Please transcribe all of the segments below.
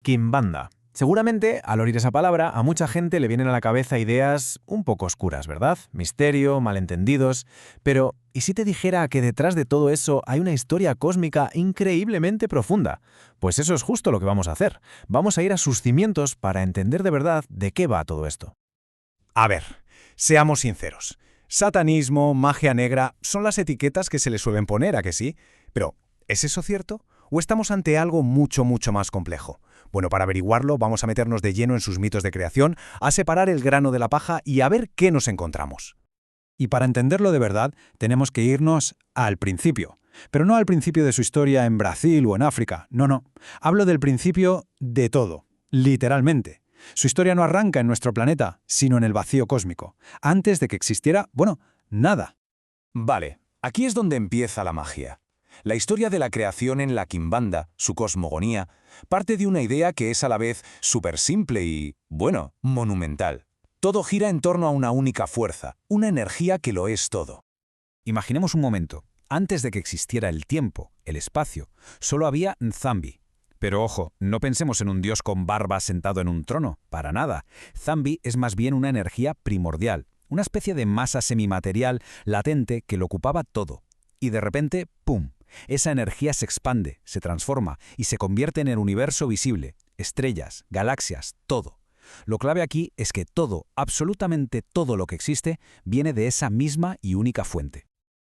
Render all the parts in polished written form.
Kimbanda. Seguramente, al oír esa palabra, a mucha gente le vienen a la cabeza ideas un poco oscuras, ¿verdad? Misterio, malentendidos. Pero, ¿y si te dijera que detrás de todo eso hay una historia cósmica increíblemente profunda? Pues eso es justo lo que vamos a hacer. Vamos a ir a sus cimientos para entender de verdad de qué va todo esto. A ver, seamos sinceros. Satanismo, magia negra, son las etiquetas que se le suelen poner, ¿a que sí? Pero, ¿es eso cierto? ¿O estamos ante algo mucho, mucho más complejo? Bueno, para averiguarlo, vamos a meternos de lleno en sus mitos de creación, a separar el grano de la paja y a ver qué nos encontramos. Y para entenderlo de verdad, tenemos que irnos al principio. Pero no al principio de su historia en Brasil o en África, no. Hablo del principio de todo, literalmente. Su historia no arranca en nuestro planeta, sino en el vacío cósmico. Antes de que existiera, nada. Vale, aquí es donde empieza la magia. La historia de la creación en la Kimbanda, su cosmogonía, parte de una idea que es a la vez súper simple y, monumental. Todo gira en torno a una única fuerza, una energía que lo es todo. Imaginemos un momento. Antes de que existiera el tiempo, el espacio, solo había Nzambi. Pero ojo, no pensemos en un dios con barba sentado en un trono, para nada. Nzambi es más bien una energía primordial, una especie de masa semimaterial latente que lo ocupaba todo. Y de repente, ¡pum!, esa energía se expande, se transforma y se convierte en el universo visible, estrellas, galaxias, todo. Lo clave aquí es que todo, absolutamente todo lo que existe, viene de esa misma y única fuente.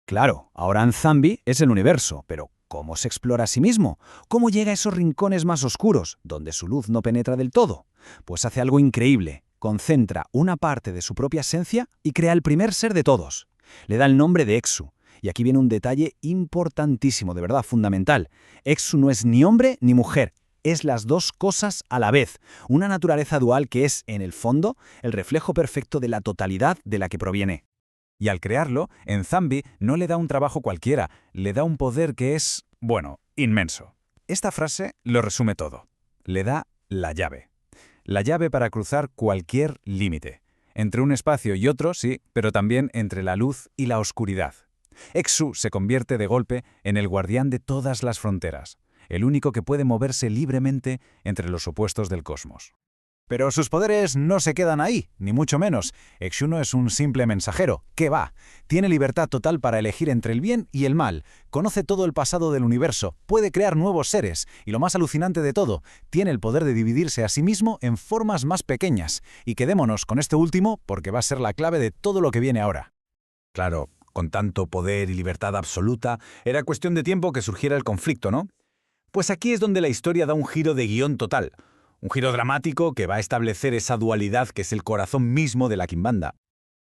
Claro, ahora Nzambi es el universo, pero ¿cómo se explora a sí mismo? ¿Cómo llega a esos rincones más oscuros, donde su luz no penetra del todo? Pues hace algo increíble, concentra una parte de su propia esencia y crea el primer ser de todos. Le da el nombre de Exu. Y aquí viene un detalle importantísimo, de verdad fundamental. Exu no es ni hombre ni mujer, es las dos cosas a la vez. Una naturaleza dual que es, en el fondo, el reflejo perfecto de la totalidad de la que proviene. Y al crearlo, Nzambi no le da un trabajo cualquiera, le da un poder que es, inmenso. Esta frase lo resume todo. Le da la llave. La llave para cruzar cualquier límite. Entre un espacio y otro, sí, pero también entre la luz y la oscuridad. Exu se convierte de golpe en el guardián de todas las fronteras, el único que puede moverse libremente entre los opuestos del cosmos. Pero sus poderes no se quedan ahí, ni mucho menos. Exu no es un simple mensajero. ¿Qué va? Tiene libertad total para elegir entre el bien y el mal. Conoce todo el pasado del universo, puede crear nuevos seres. Y lo más alucinante de todo, tiene el poder de dividirse a sí mismo en formas más pequeñas. Y quedémonos con este último porque va a ser la clave de todo lo que viene ahora. Claro, con tanto poder y libertad absoluta, era cuestión de tiempo que surgiera el conflicto, ¿no? Pues aquí es donde la historia da un giro de guión total. Un giro dramático que va a establecer esa dualidad que es el corazón mismo de la Kimbanda.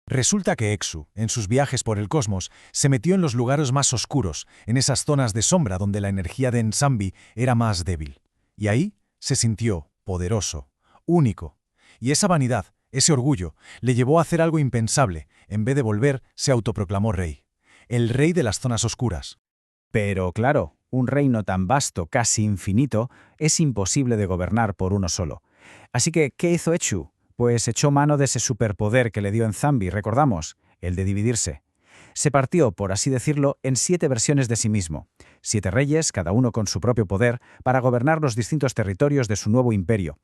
Resulta que Exu, en sus viajes por el cosmos, se metió en los lugares más oscuros, en esas zonas de sombra donde la energía de Nzambi era más débil. Y ahí se sintió poderoso, único. Y esa vanidad, ese orgullo, le llevó a hacer algo impensable. En vez de volver, se autoproclamó rey. El rey de las zonas oscuras. Pero claro, un reino tan vasto, casi infinito, es imposible de gobernar por uno solo. Así que, ¿qué hizo Exu? Pues echó mano de ese superpoder que le dio Nzambi, recordamos, el de dividirse. Se partió, por así decirlo, en 7 versiones de sí mismo. 7 reyes, cada uno con su propio poder, para gobernar los distintos territorios de su nuevo imperio.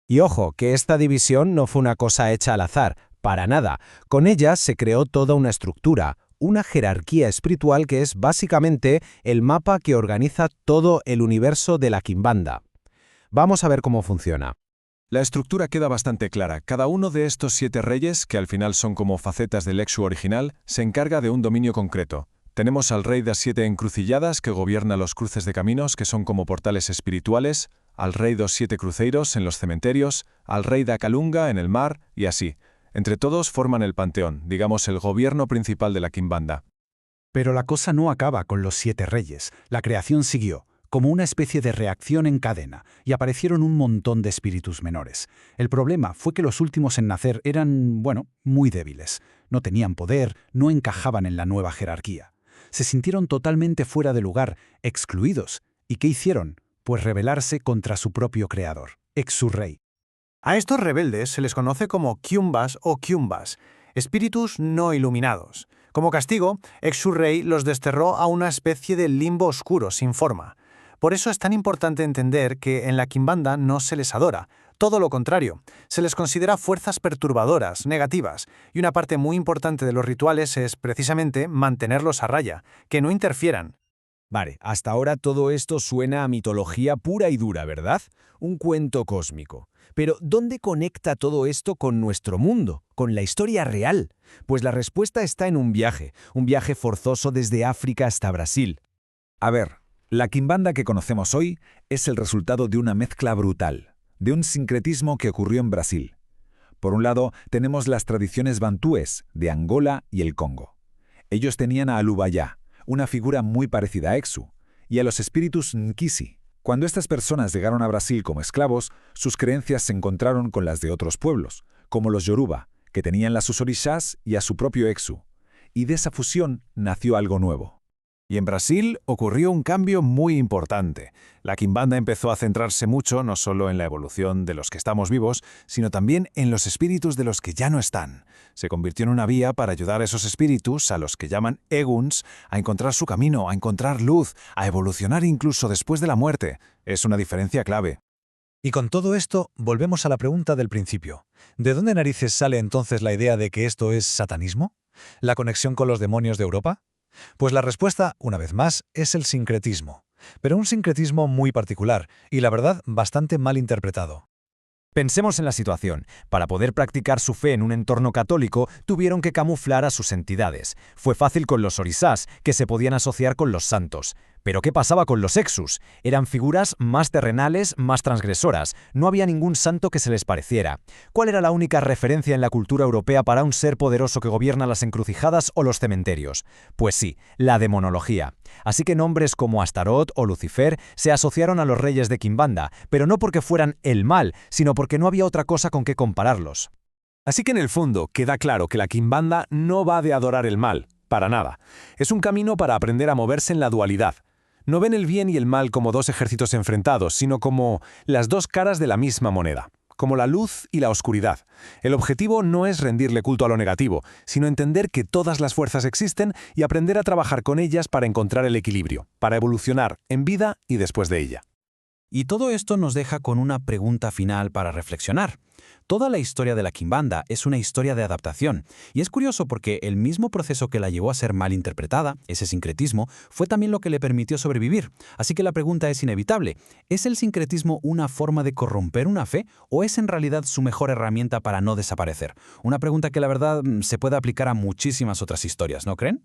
Y ojo, que esta división no fue una cosa hecha al azar, para nada. Con ella se creó toda una estructura, una jerarquía espiritual que es básicamente el mapa que organiza todo el universo de la Kimbanda. Vamos a ver cómo funciona. La estructura queda bastante clara. Cada uno de estos 7 reyes, que al final son como facetas del Exu original, se encarga de un dominio concreto. Tenemos al rey de las 7 encrucilladas, que gobierna los cruces de caminos, que son como portales espirituales, al rey de los 7 cruceiros en los cementerios, al rey de Akalunga en el mar, y así. Entre todos forman el panteón, digamos el gobierno principal de la Kimbanda. Pero la cosa no acaba con los 7 reyes. La creación siguió, como una especie de reacción en cadena, y aparecieron un montón de espíritus menores. El problema fue que los últimos en nacer eran, muy débiles. No tenían poder, no encajaban en la nueva jerarquía. Se sintieron totalmente fuera de lugar, excluidos. ¿Y qué hicieron? Pues rebelarse contra su propio creador, Exu-Rey. A estos rebeldes se les conoce como Kiumbas o Kiumbas, espíritus no iluminados. Como castigo, Exu-Rey los desterró a una especie de limbo oscuro, sin forma. Por eso es tan importante entender que en la Kimbanda no se les adora. Todo lo contrario, se les considera fuerzas perturbadoras, negativas, y una parte muy importante de los rituales es precisamente mantenerlos a raya, que no interfieran. Vale, hasta ahora todo esto suena a mitología pura y dura, ¿verdad? Un cuento cósmico. Pero ¿dónde conecta todo esto con nuestro mundo, con la historia real? Pues la respuesta está en un viaje forzoso desde África hasta Brasil. A ver, la Kimbanda que conocemos hoy es el resultado de una mezcla brutal, de un sincretismo que ocurrió en Brasil. Por un lado, tenemos las tradiciones bantúes de Angola y el Congo. Ellos tenían a Alubayá, una figura muy parecida a Exu, y a los espíritus Nkisi. Cuando estas personas llegaron a Brasil como esclavos, sus creencias se encontraron con las de otros pueblos, como los Yoruba, que tenían a sus orishas y a su propio Exu. Y de esa fusión nació algo nuevo. Y en Brasil ocurrió un cambio muy importante. La Kimbanda empezó a centrarse mucho no solo en la evolución de los que estamos vivos, sino también en los espíritus de los que ya no están. Se convirtió en una vía para ayudar a esos espíritus, a los que llaman eguns, a encontrar su camino, a encontrar luz, a evolucionar incluso después de la muerte. Es una diferencia clave. Y con todo esto, volvemos a la pregunta del principio. ¿De dónde narices sale entonces la idea de que esto es satanismo? ¿La conexión con los demonios de Europa? Pues la respuesta, una vez más, es el sincretismo. Pero un sincretismo muy particular y, la verdad, bastante mal interpretado. Pensemos en la situación. Para poder practicar su fe en un entorno católico, tuvieron que camuflar a sus entidades. Fue fácil con los orishas, que se podían asociar con los santos. Pero ¿qué pasaba con los exus? Eran figuras más terrenales, más transgresoras. No había ningún santo que se les pareciera. ¿Cuál era la única referencia en la cultura europea para un ser poderoso que gobierna las encrucijadas o los cementerios? Pues sí, la demonología. Así que nombres como Astaroth o Lucifer se asociaron a los reyes de Kimbanda, pero no porque fueran el mal, sino porque no había otra cosa con que compararlos. Así que en el fondo queda claro que la Kimbanda no va de adorar el mal, para nada. Es un camino para aprender a moverse en la dualidad. No ven el bien y el mal como dos ejércitos enfrentados, sino como las dos caras de la misma moneda, como la luz y la oscuridad. El objetivo no es rendirle culto a lo negativo, sino entender que todas las fuerzas existen y aprender a trabajar con ellas para encontrar el equilibrio, para evolucionar en vida y después de ella. Y todo esto nos deja con una pregunta final para reflexionar. Toda la historia de la Kimbanda es una historia de adaptación, y es curioso porque el mismo proceso que la llevó a ser mal interpretada, ese sincretismo, fue también lo que le permitió sobrevivir. Así que la pregunta es inevitable. ¿Es el sincretismo una forma de corromper una fe o es en realidad su mejor herramienta para no desaparecer? Una pregunta que la verdad se puede aplicar a muchísimas otras historias, ¿no creen?